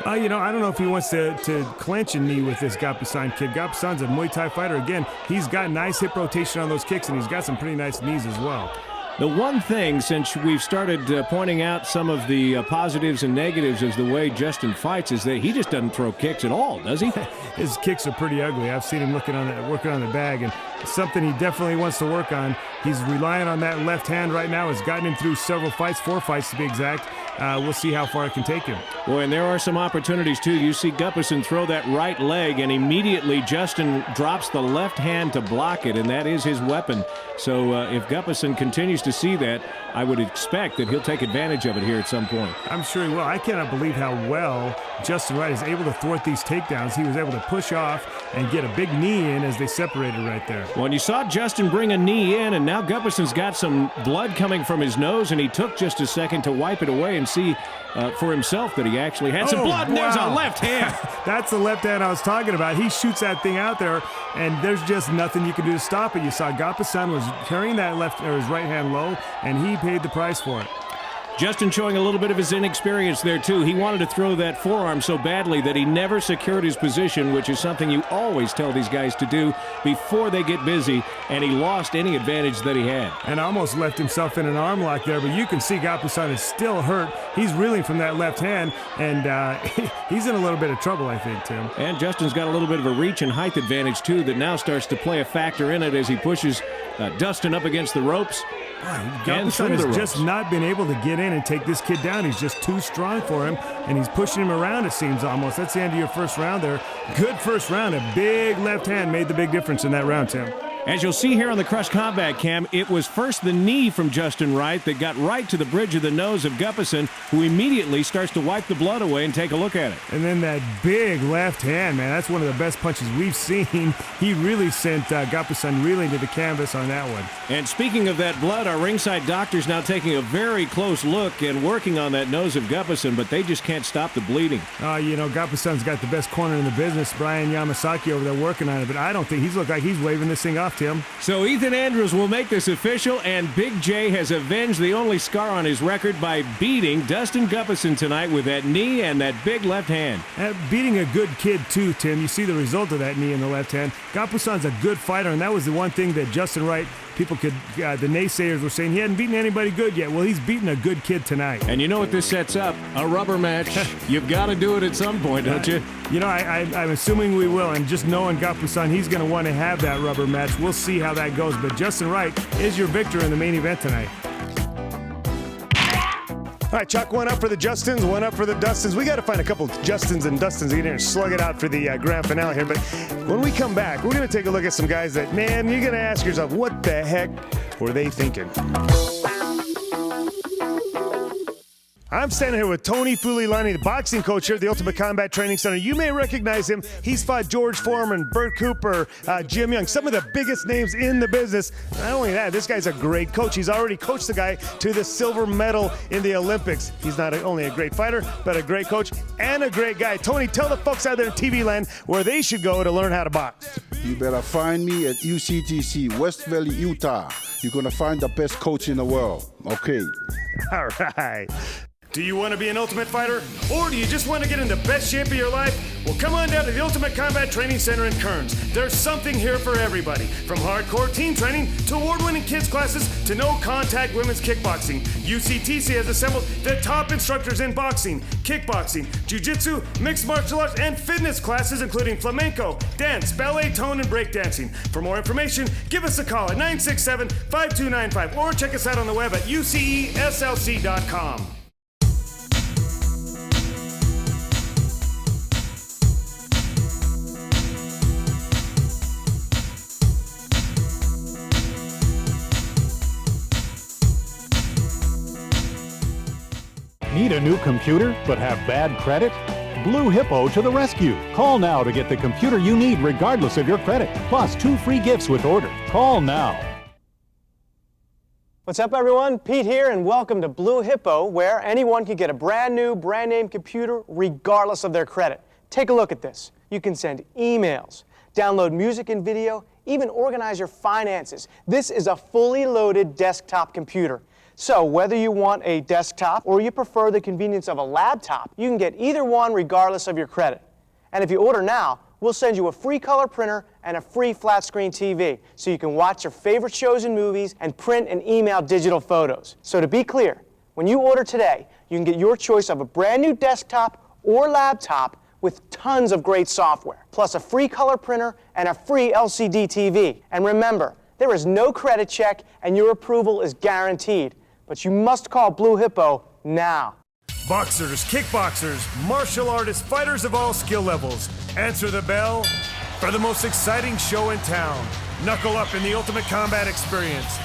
I don't know if he wants to clench a knee with this Gapusan kid. Gapusan's a Muay Thai fighter. Again, he's got nice hip rotation on those kicks, and he's got some pretty nice knees as well. The one thing, since we've started pointing out some of the positives and negatives of the way Justin fights, is that he just doesn't throw kicks at all, does he? His kicks are pretty ugly. I've seen him working on the bag, and something he definitely wants to work on. He's relying on that left hand right now. It's gotten him through several fights, 4 fights to be exact. We'll see how far it can take him. Boy, and there are some opportunities, too. You see Gapusan throw that right leg, and immediately Justin drops the left hand to block it, and that is his weapon. So if Gapusan continues to see that, I would expect that he'll take advantage of it here at some point. I'm sure he will. I cannot believe how well Justin Wright is able to thwart these takedowns. He was able to push off and get a big knee in as they separated right there. Well, and you saw Justin bring a knee in, and now Gapusan's got some blood coming from his nose, and he took just a second to wipe it away and see for himself that he actually had some blood. And there's a left hand. That's the left hand I was talking about. He shoots that thing out there, and there's just nothing you can do to stop it. You saw Gapusan was carrying that his right hand low, and he paid the price for it. Justin showing a little bit of his inexperience there, too. He wanted to throw that forearm so badly that he never secured his position, which is something you always tell these guys to do before they get busy, and he lost any advantage that he had. And almost left himself in an arm lock there, but you can see Gapusan is still hurt. He's reeling from that left hand, and he's in a little bit of trouble, I think, Tim. And Justin's got a little bit of a reach and height advantage, too, that now starts to play a factor in it as he pushes Dustin up against the ropes. Gapusan has just not been able to get in and take this kid down. He's just too strong for him, and he's pushing him around, it seems, almost. That's the end of your first round there. Good first round. A big left hand made the big difference in that round, Tim. As you'll see here on the Crush Combat Cam, it was first the knee from Justin Wright that got right to the bridge of the nose of Gapusan, who immediately starts to wipe the blood away and take a look at it. And then that big left hand, man, that's one of the best punches we've seen. He really sent Gapusan reeling to the canvas on that one. And speaking of that blood, our ringside doctor's now taking a very close look and working on that nose of Gapusan, but they just can't stop the bleeding. You know, Gapusan's got the best corner in the business, Brian Yamasaki over there working on it, but I don't think he's looked like he's waving this thing off, Tim. So Ethan Andrews will make this official, and Big J has avenged the only scar on his record by beating Dustin Gapusan tonight with that knee and that big left hand. Beating a good kid, too, Tim. You see the result of that knee in the left hand. Gapusan's a good fighter, and that was the one thing that Justin Wright, people could, the naysayers were saying he hadn't beaten anybody good yet. Well, he's beaten a good kid tonight. And you know what this sets up? A rubber match. You've got to do it at some point, don't you? You know, I'm assuming we will, and just knowing Gapusan, he's going to want to have that rubber match. We'll see how that goes, but Justin Wright is your victor in the main event tonight. All right, Chuck, one up for the Justins, one up for the Dustins. We got to find a couple Justins and Dustins to get in and slug it out for the grand finale here. But when we come back, we're going to take a look at some guys that, man, you're going to ask yourself, what the heck were they thinking? I'm standing here with Tony Fulilani, the boxing coach here at the Ultimate Combat Training Center. You may recognize him. He's fought George Foreman, Bert Cooper, Jim Young, some of the biggest names in the business. Not only that, this guy's a great coach. He's already coached the guy to the silver medal in the Olympics. He's not only a great fighter, but a great coach and a great guy. Tony, tell the folks out there in TV land where they should go to learn how to box. You better find me at UCTC, West Valley, Utah. You're going to find the best coach in the world. Okay. All right. Do you want to be an Ultimate Fighter? Or do you just want to get in the best shape of your life? Well, come on down to the Ultimate Combat Training Center in Kearns. There's something here for everybody. From hardcore team training to award-winning kids classes to no-contact women's kickboxing. UCTC has assembled the top instructors in boxing, kickboxing, jiu-jitsu, mixed martial arts, and fitness classes including flamenco, dance, ballet, tone, and breakdancing. For more information, give us a call at 967-5295 or check us out on the web at uceslc.com. Need a new computer but have bad credit? Blue Hippo to the rescue. Call now to get the computer you need regardless of your credit. Plus 2 free gifts with order. Call now. What's up, everyone? Pete here, and welcome to Blue Hippo, where anyone can get a brand new, brand name computer regardless of their credit. Take a look at this. You can send emails, download music and video, even organize your finances. This is a fully loaded desktop computer. So whether you want a desktop or you prefer the convenience of a laptop, you can get either one regardless of your credit. And if you order now, we'll send you a free color printer and a free flat screen TV so you can watch your favorite shows and movies and print and email digital photos. So to be clear, when you order today, you can get your choice of a brand new desktop or laptop with tons of great software, plus a free color printer and a free LCD TV. And remember, there is no credit check and your approval is guaranteed. But you must call Blue Hippo now. Boxers, kickboxers, martial artists, fighters of all skill levels. Answer the bell for the most exciting show in town. Knuckle up in the Ultimate Combat experience.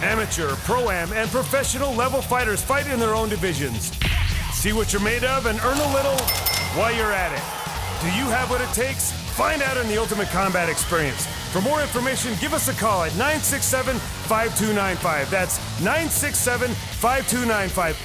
Amateur, pro-am, and professional level fighters fight in their own divisions. See what you're made of and earn a little while you're at it. Do you have what it takes? Find out in the Ultimate Combat experience. For more information, give us a call at 967-5295. That's 967-5295.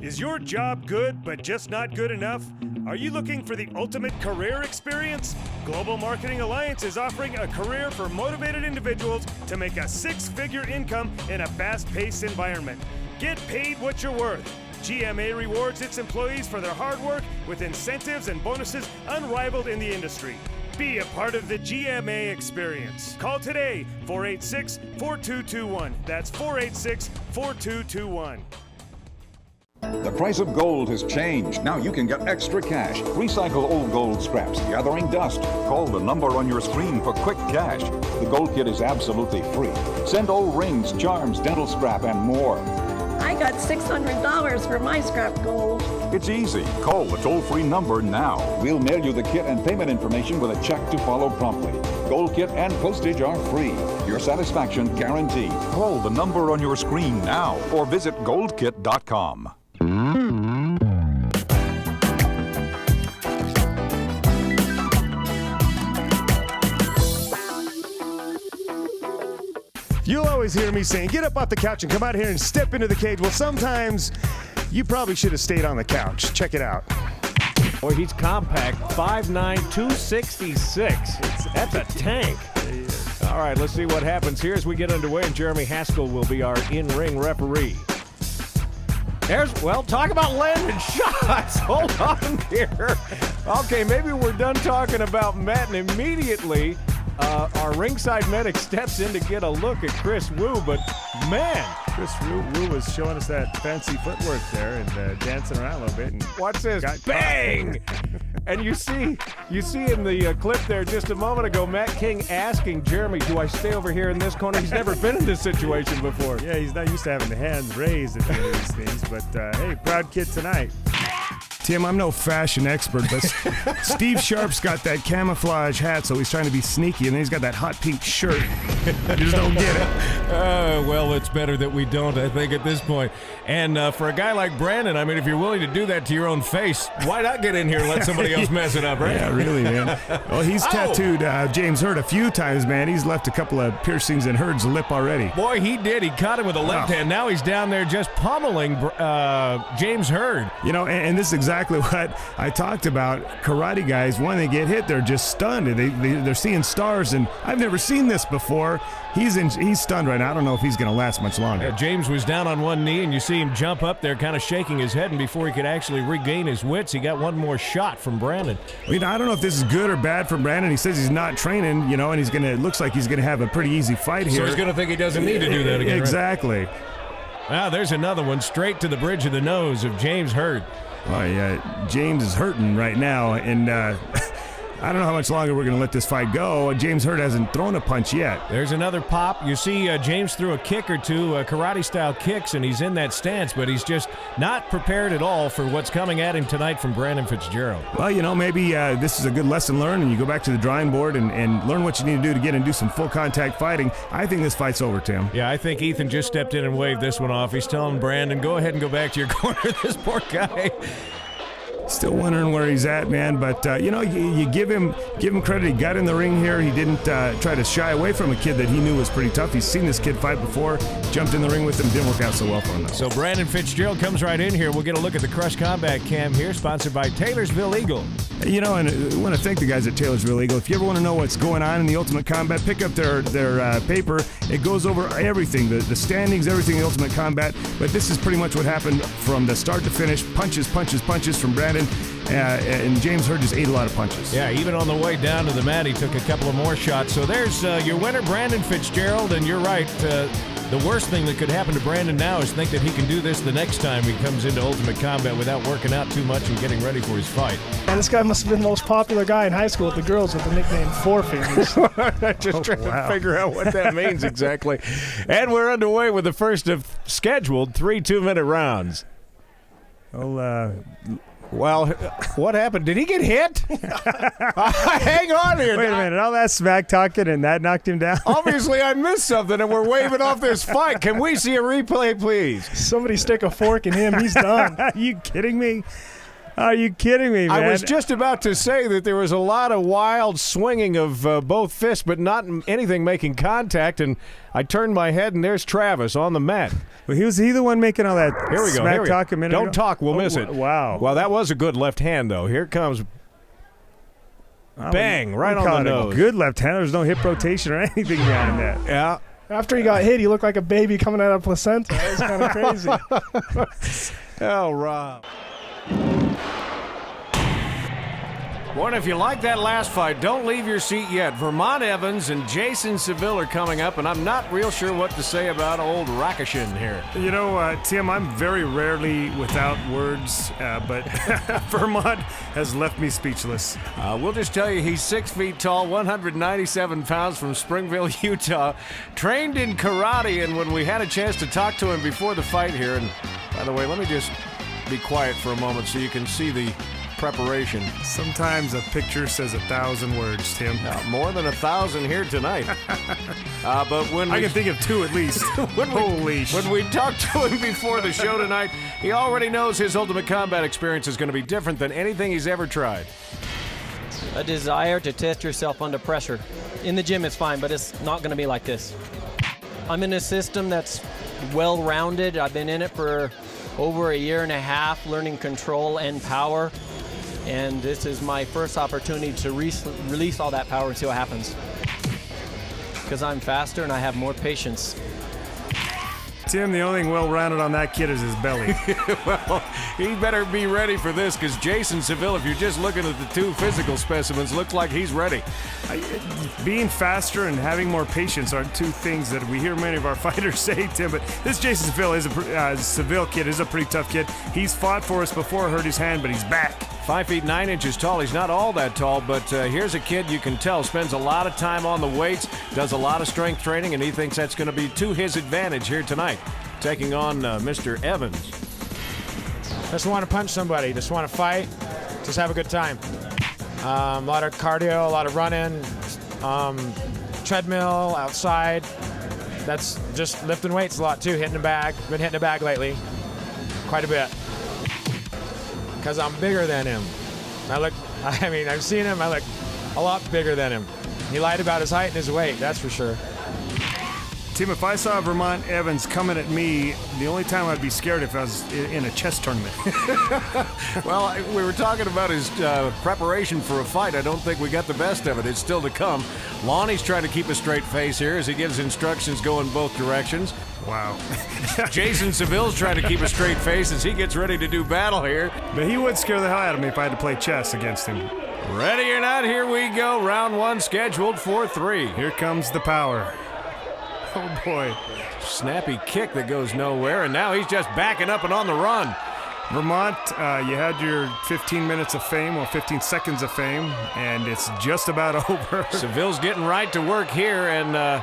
Is your job good but just not good enough? Are you looking for the ultimate career experience? Global Marketing Alliance is offering a career for motivated individuals to make a 6-figure income in a fast-paced environment. Get paid what you're worth. GMA rewards its employees for their hard work with incentives and bonuses unrivaled in the industry. Be a part of the GMA experience. Call today, 486-4221. That's 486-4221. The price of gold has changed. Now you can get extra cash. Recycle old gold scraps, gathering dust. Call the number on your screen for quick cash. The Gold Kit is absolutely free. Send old rings, charms, dental scrap, and more. I got $600 for my scrap gold. It's easy. Call the toll-free number now. We'll mail you the kit and payment information with a check to follow promptly. Gold Kit and postage are free. Your satisfaction guaranteed. Call the number on your screen now or visit goldkit.com. You'll always hear me saying, get up off the couch and come out here and step into the cage. Well, sometimes you probably should have stayed on the couch. Check it out. Boy, he's compact, 5'9", 266. That's a tank. All right, let's see what happens here as we get underway, and Jeremy Haskell will be our in-ring referee. Talk about landing shots. Hold on here. Okay, maybe we're done talking about Matt, and immediately our ringside medic steps in to get a look at Chris Wu, but man. Chris Wu was showing us that fancy footwork there and dancing around a little bit. And watch this. Bang! And you see in the clip there just a moment ago, Matt King asking Jeremy, do I stay over here in this corner? He's never been in this situation before. Yeah, he's not used to having the hands raised at the end of these things, but hey, proud kid tonight. Tim, I'm no fashion expert, but Steve Sharp's got that camouflage hat, so he's trying to be sneaky, and then he's got that hot pink shirt. I just don't get it. Well, it's better that we don't, I think, at this point. And for a guy like Brandon, I mean, if you're willing to do that to your own face, why not get in here and let somebody else mess it up, right? Yeah, really, man. Well, he's tattooed James Hurt a few times, man. He's left a couple of piercings in Hurt's lip already. Boy, he did. He caught him with a left hand. Now he's down there just pummeling James Hurt. You know, and this is exactly what I talked about. Karate guys, when they get hit, they're just stunned. They're seeing stars, and I've never seen this before. He's stunned right now. I don't know if he's going to last much longer. Yeah, James was down on one knee, and you see him jump up there kind of shaking his head, and before he could actually regain his wits, he got one more shot from Brandon. Well, you know, I don't know if this is good or bad for Brandon. He says he's not training, you know, and it looks like he's going to have a pretty easy fight here. So he's going to think he doesn't need to do that again, exactly. Right? There's another one straight to the bridge of the nose of James Hurt. Oh, yeah, James is hurting right now, and I don't know how much longer we're going to let this fight go. James Hurt hasn't thrown a punch yet. There's another pop. You see James threw a kick or two, karate-style kicks, and he's in that stance, but he's just not prepared at all for what's coming at him tonight from Brandon Fitzgerald. Well, you know, maybe this is a good lesson learned, and you go back to the drawing board and learn what you need to do to get and do some full-contact fighting. I think this fight's over, Tim. Yeah, I think Ethan just stepped in and waved this one off. He's telling Brandon, go ahead and go back to your corner. This poor guy. Still wondering where he's at, man. But you know, you give him credit. He got in the ring here. He didn't try to shy away from a kid that he knew was pretty tough. He's seen this kid fight before. Jumped in the ring with him. Didn't work out so well for him, though. So Brandon Fitzgerald comes right in here. We'll get a look at the Crush Combat Cam here, sponsored by Taylorsville Eagle. You know, and I want to thank the guys at Taylorsville Eagle. If you ever want to know what's going on in the Ultimate Combat, pick up their paper. It goes over everything, the standings, everything in the Ultimate Combat. But this is pretty much what happened from the start to finish. Punches from Brandon. And James Hurt just ate a lot of punches. Yeah, even on the way down to the mat, he took a couple of more shots. So there's your winner, Brandon Fitzgerald. And you're right, the worst thing that could happen to Brandon now is think that he can do this the next time he comes into Ultimate Combat without working out too much and getting ready for his fight. And this guy must have been the most popular guy in high school with the girls with the nickname Four Fingers. Just trying to figure out what that means exactly. And we're underway with the first of scheduled 3 2-minute rounds. Well, what happened? Did he get hit? Hang on here. Wait a minute. All that smack talking and that knocked him down? Obviously, I missed something, and we're waving off this fight. Can we see a replay, please? Somebody stick a fork in him. He's done. Are you kidding me? Are you kidding me, man? I was just about to say that there was a lot of wild swinging of both fists, but not anything making contact, and I turned my head, and there's Travis on the mat. Well, was he the one making all that smack talk a minute ago? Don't talk, we'll miss it. Wow. Well, that was a good left hand, though. Here it comes. Bang, right on the nose. Good left hand. There's no hip rotation or anything behind that. Yeah. After he got hit, he looked like a baby coming out of placenta. That was kind of crazy. Oh, Rob. Boy, if you like that last fight, don't leave your seat yet. Vermont Evans and Jason Seville are coming up, and I'm not real sure what to say about old Rakishin here. You know, Tim, I'm very rarely without words, but Vermont has left me speechless. We'll just tell you he's 6 feet tall, 197 pounds, from Springville, Utah, trained in karate, and when we had a chance to talk to him before the fight here, and by the way, let me just be quiet for a moment so you can see the preparation. Sometimes a picture says 1,000 words, Tim. More than 1,000 here tonight. But when I can think of 2 at least. When we talked to him before the show tonight, he already knows his Ultimate Combat experience is going to be different than anything he's ever tried. A desire to test yourself under pressure. In the gym it's fine, but it's not going to be like this. I'm in a system that's well-rounded. I've been in it for over a year and a half, learning control and power. And this is my first opportunity to release all that power and see what happens. Because I'm faster and I have more patience. Tim, the only thing well-rounded on that kid is his belly. Well, he better be ready for this, because Jason Seville, if you're just looking at the 2 physical specimens, looks like he's ready. Being faster and having more patience are 2 things that we hear many of our fighters say, Tim, but this Jason Seville kid is a pretty tough kid. He's fought for us before, hurt his hand, but he's back. 5 feet 9 inches tall. He's not all that tall, but here's a kid you can tell spends a lot of time on the weights, does a lot of strength training, and he thinks that's going to be to his advantage here tonight, taking on Mr. Evans. Just want to punch somebody, just want to fight, just have a good time. A lot of cardio, a lot of running, treadmill, outside. That's just lifting weights a lot too, hitting the bag. Been hitting the bag lately, quite a bit. Because I'm bigger than him. I've seen him, I look a lot bigger than him. He lied about his height and his weight, that's for sure. Tim, if I saw Vermont Evans coming at me, the only time I'd be scared if I was in a chess tournament. Well, we were talking about his preparation for a fight. I don't think we got the best of it. It's still to come. Lonnie's trying to keep a straight face here as he gives instructions going both directions. Wow. Jason Seville's trying to keep a straight face as he gets ready to do battle here. But he would scare the hell out of me if I had to play chess against him. Ready or not, here we go. Round 1 scheduled for 3. Here comes the power. Oh, boy. Snappy kick that goes nowhere, and now he's just backing up and on the run. Vermont, you had your 15 minutes of fame, or 15 seconds of fame, and it's just about over. Seville's getting right to work here, and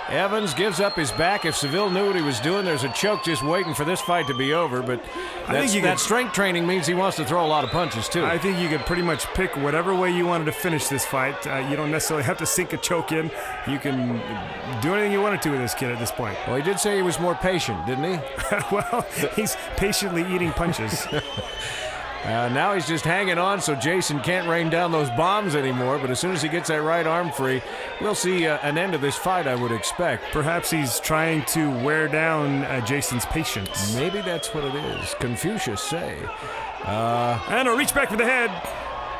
Evans gives up his back. If Seville knew what he was doing, there's a choke just waiting for this fight to be over, but that strength training means he wants to throw a lot of punches, too. I think you could pretty much pick whatever way you wanted to finish this fight. You don't necessarily have to sink a choke in. You can do anything you wanted to with this kid at this point. Well, he did say he was more patient, didn't he? Well, he's patiently eating punches. Now he's just hanging on so Jason can't rain down those bombs anymore, but as soon as he gets that right arm free, we'll see an end of this fight, I would expect. Perhaps he's trying to wear down Jason's patience. Maybe that's what it is. Confucius say. And a reach back for the head.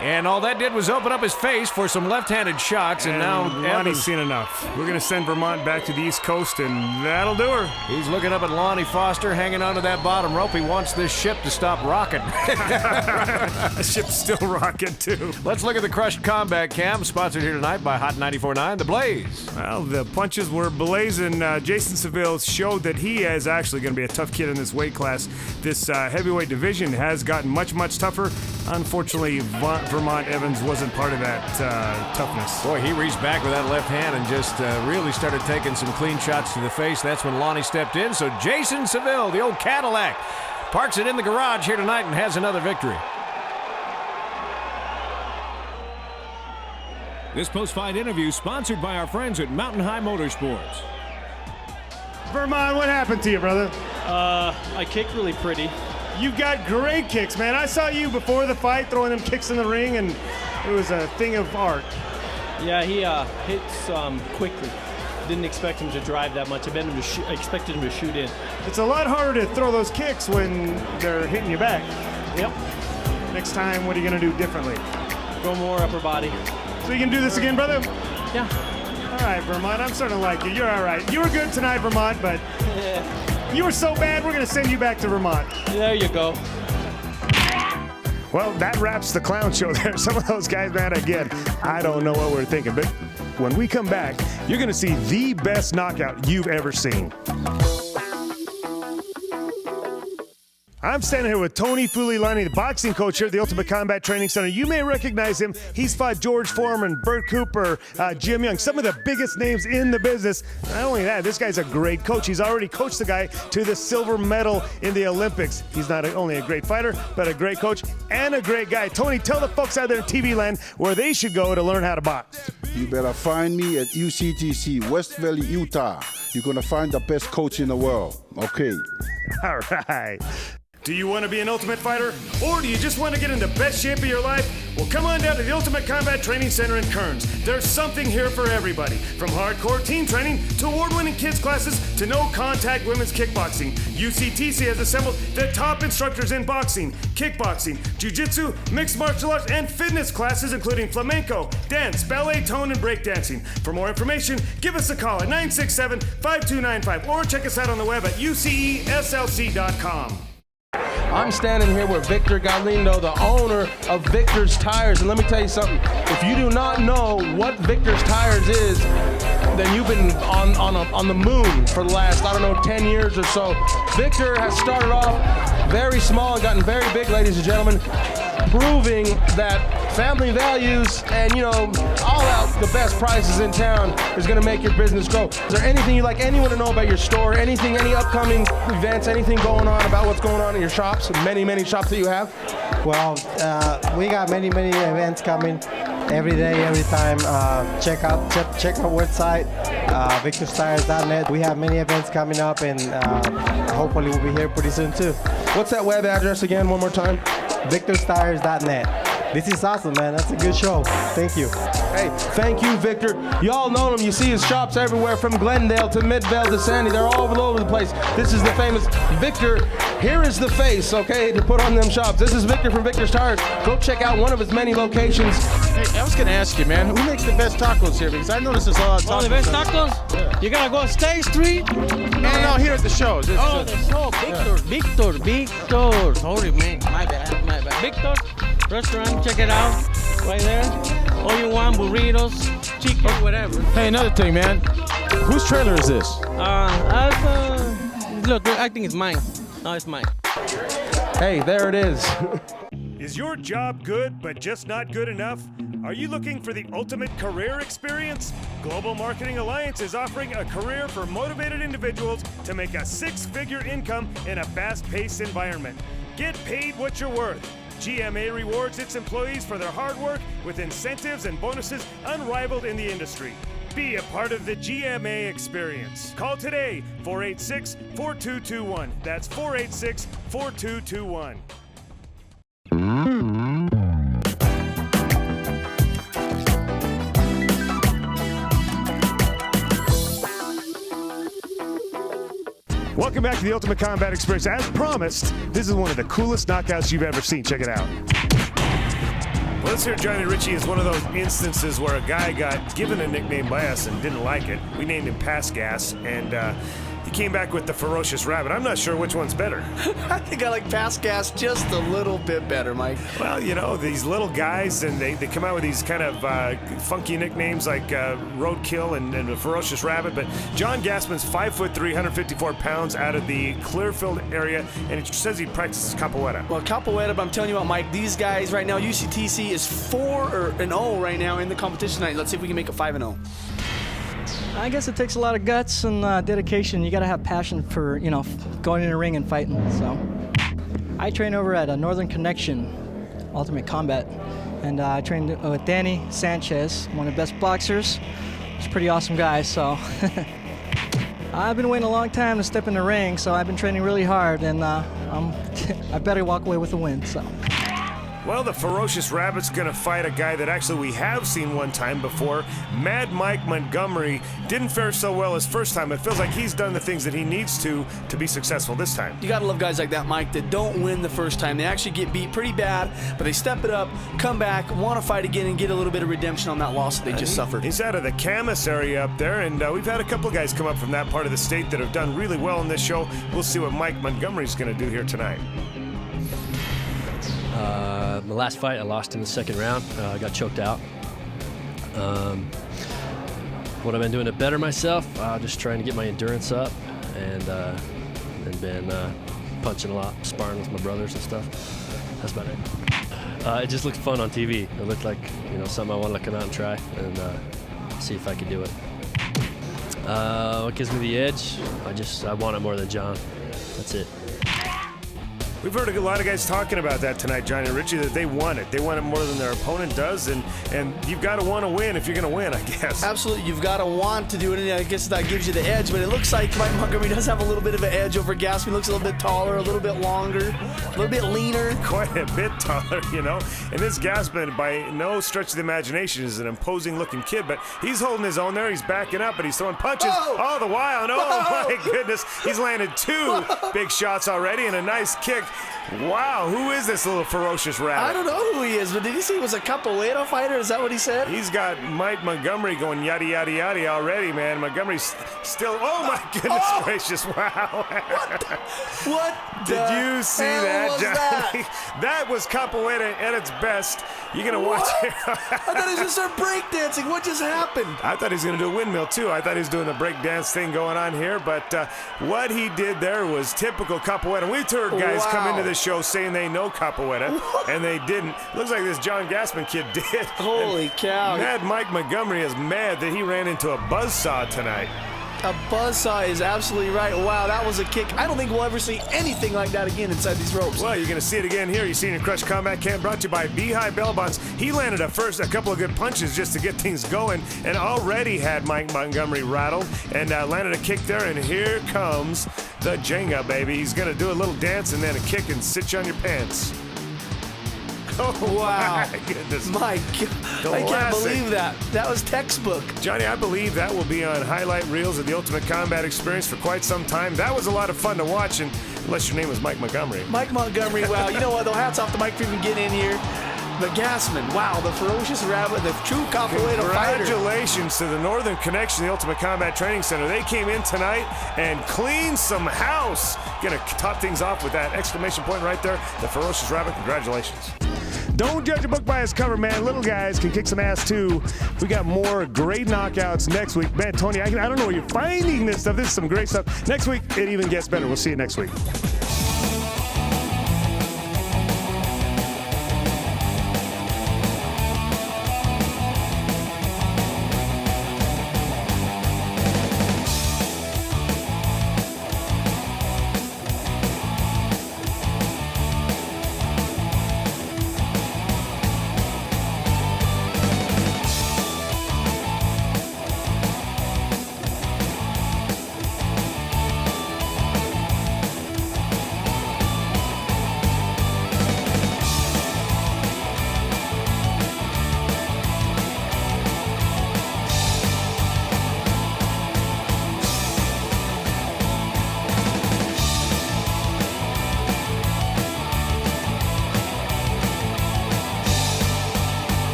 And all that did was open up his face for some left-handed shots, and now Lonnie's seen enough. We're going to send Vermont back to the East Coast, and that'll do her. He's looking up at Lonnie Foster, hanging onto that bottom rope. He wants this ship to stop rocking. The ship's still rocking, too. Let's look at the Crushed Combat Cam, sponsored here tonight by Hot 94.9, The Blaze. Well, the punches were blazing. Jason Seville showed that he is actually going to be a tough kid in this weight class. This heavyweight division has gotten much, much tougher. Unfortunately, Vermont Evans wasn't part of that toughness. Boy, he reached back with that left hand and just really started taking some clean shots to the face. That's when Lonnie stepped in. So Jason Seville, the old Cadillac, parks it in the garage here tonight and has another victory. This post-fight interview sponsored by our friends at Mountain High Motorsports. Vermont, what happened to you, brother? I kicked really pretty. You've got great kicks, man. I saw you before the fight throwing them kicks in the ring, and it was a thing of art. Yeah, he hits quickly. Didn't expect him to drive that much. I expected him to shoot in. It's a lot harder to throw those kicks when they're hitting you back. Yep. Next time, what are you going to do differently? Go more upper body. So you can do this again, brother? Yeah. All right, Vermont, I'm starting to like you. You're all right. You were good tonight, Vermont, but you were so bad, we're going to send you back to Vermont. There you go. Well, that wraps the clown show there. Some of those guys, man, again, I don't know what we're thinking. But when we come back, you're going to see the best knockout you've ever seen. I'm standing here with Tony Fulilani, the boxing coach here at the Ultimate Combat Training Center. You may recognize him. He's fought George Foreman, Bert Cooper, Jim Young, some of the biggest names in the business. Not only that, this guy's a great coach. He's already coached the guy to the silver medal in the Olympics. He's not only a great fighter, but a great coach and a great guy. Tony, tell the folks out there in TV land where they should go to learn how to box. You better find me at UCTC, West Valley, Utah. You're going to find the best coach in the world. Okay. All right. Do you want to be an Ultimate Fighter? Or do you just want to get in the best shape of your life? Well, come on down to the Ultimate Combat Training Center in Kearns. There's something here for everybody. From hardcore team training to award-winning kids classes to no-contact women's kickboxing. UCTC has assembled the top instructors in boxing, kickboxing, jiu-jitsu, mixed martial arts, and fitness classes including flamenco, dance, ballet, tone, and breakdancing. For more information, give us a call at 967-5295 or check us out on the web at uceslc.com. I'm standing here with Victor Galindo, the owner of Victor's Tires. And let me tell you something, if you do not know what Victor's Tires is, then you've been on the moon for the last, 10 years or so. Victor has started off very small and gotten very big, ladies and gentlemen, proving that family values and, all out the best prices in town is going to make your business grow. Is there anything you'd like anyone to know about your store? Anything, any upcoming events, anything going on about what's going on in your shops, many, many shops that you have? Well, we got many events coming every day, every time. Check our website, victorstires.net. We have many events coming up, and hopefully we'll be here pretty soon too. What's that web address again, one more time? victorstires.net. This is awesome, man. That's a good show. Thank you. Hey, thank you, Victor. Y'all know him. You see his shops everywhere from Glendale to Midvale to Sandy. They're all over the place. This is the famous Victor. Here is the face, okay, to put on them shops. This is Victor from Victor's Tires. Go check out one of his many locations. Hey, I was going to ask you, man, who makes the best tacos here? Because I noticed there's a lot of tacos. Oh, the best tacos? Yeah. You got to go State Street. No, here at the shows. The show. Victor. Sorry, man. My bad. Victor restaurant, check it out. Right there. All you want, burritos, chicken, whatever. Hey, another thing, man. Whose trailer is this? Look, I think it's mine. No, it's mine. Hey, there it is. Is your job good but just not good enough? Are you looking for the ultimate career experience? Global Marketing Alliance is offering a career for motivated individuals to make a six-figure income in a fast-paced environment. Get paid what you're worth. GMA rewards its employees for their hard work with incentives and bonuses unrivaled in the industry. Be a part of the GMA experience. Call today, 486-4221. That's 486-4221. Welcome back to the Ultimate Combat Experience. As promised, this is one of the coolest knockouts you've ever seen. Check it out. Well, this here, Johnny Richie, is one of those instances where a guy got given a nickname by us and didn't like it. We named him Pass Gas, and he came back with the Ferocious Rabbit. I'm not sure which one's better. I think I like Pass Gas just a little bit better, Mike. Well, these little guys, and they come out with these kind of funky nicknames like Roadkill and the Ferocious Rabbit. But John Gasman's 5'3", 154 pounds out of the Clearfield area, and it says he practices capoeira. Well, capoeira, but I'm telling you what, Mike, these guys right now, UCTC is 4-0 right now in the competition tonight. Let's see if we can make it 5-0. I guess it takes a lot of guts and dedication. You got to have passion for, going in a ring and fighting. So, I train over at Northern Connection, Ultimate Combat, and I trained with Danny Sanchez, one of the best boxers. He's a pretty awesome guy. So, I've been waiting a long time to step in the ring. So I've been training really hard, and I better walk away with a win. So. Well, the Ferocious Rabbit's going to fight a guy that actually we have seen one time before. Mad Mike Montgomery didn't fare so well his first time. It feels like he's done the things that he needs to be successful this time. You got to love guys like that, Mike, that don't win the first time. They actually get beat pretty bad, but they step it up, come back, want to fight again, and get a little bit of redemption on that loss that they just suffered. He's out of the Camas area up there, and we've had a couple of guys come up from that part of the state that have done really well in this show. We'll see what Mike Montgomery's going to do here tonight. My last fight, I lost in the second round. I got choked out. What I've been doing to better myself, just trying to get my endurance up, and been punching a lot, sparring with my brothers and stuff. That's about it. It just looked fun on TV. It looked like, you know, something I wanted to come out and try and see if I could do it. What gives me the edge? I want it more than John. That's it. We've heard a lot of guys talking about that tonight, Johnny and Richie, that they want it. They want it more than their opponent does, and you've got to want to win if you're going to win, I guess. Absolutely. You've got to want to do it, and I guess that gives you the edge, but it looks like Mike Montgomery does have a little bit of an edge over Gasman. He looks a little bit taller, a little bit longer, a little bit leaner. Quite a bit taller, you know. And this Gasman, by no stretch of the imagination, is an imposing-looking kid, but he's holding his own there. He's backing up, but he's throwing punches all the while. And oh, my goodness, he's landed 2 big shots already and a nice kick. Wow, who is this little ferocious rabbit? I don't know who he is, but did you see he was a capoeira fighter? Is that what he said? He's got Mike Montgomery going yada, yada, yada already, man. Montgomery's still, oh my goodness gracious, wow. What did you see that, Johnny? That was capoeira at its best. You're going to watch it. I thought he was going to start breakdancing. What just happened? I thought he was going to do a windmill, too. I thought he was doing a breakdance thing going on here, but what he did there was typical capoeira. We've heard guys come into this show saying they know capoeira, and they didn't. Looks like this John Gasman kid did. Holy cow. Mad Mike Montgomery is mad that he ran into a buzzsaw tonight. A buzzsaw is absolutely right. Wow, that was a kick. I don't think we'll ever see anything like that again inside these ropes. Well, you're going to see it again here. You're seeing your Crush Combat Camp brought to you by Beehive Bell Bonds. He landed a couple of good punches just to get things going, and already had Mike Montgomery rattled, and landed a kick there, and here comes the Jenga, baby. He's going to do a little dance and then a kick and sit you on your pants. Oh, wow. My goodness. My God. I can't believe that. That was textbook. Johnny, I believe that will be on highlight reels of the Ultimate Combat Experience for quite some time. That was a lot of fun to watch, and unless your name was Mike Montgomery. Mike Montgomery, wow. You know what, though? Hats off to Mike for even getting in here. The Gasman, wow, the ferocious rabbit, the true capoeira fighter. Congratulations to the Northern Connection, the Ultimate Combat Training Center. They came in tonight and cleaned some house. Gonna top things off with that exclamation point right there. The ferocious rabbit, congratulations. Don't judge a book by its cover, man. Little guys can kick some ass, too. We got more great knockouts next week. Man, Tony, I don't know where you're finding this stuff. This is some great stuff. Next week, it even gets better. We'll see you next week.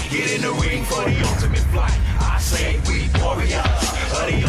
Get in the ring for the ultimate fight. I say we warriors of the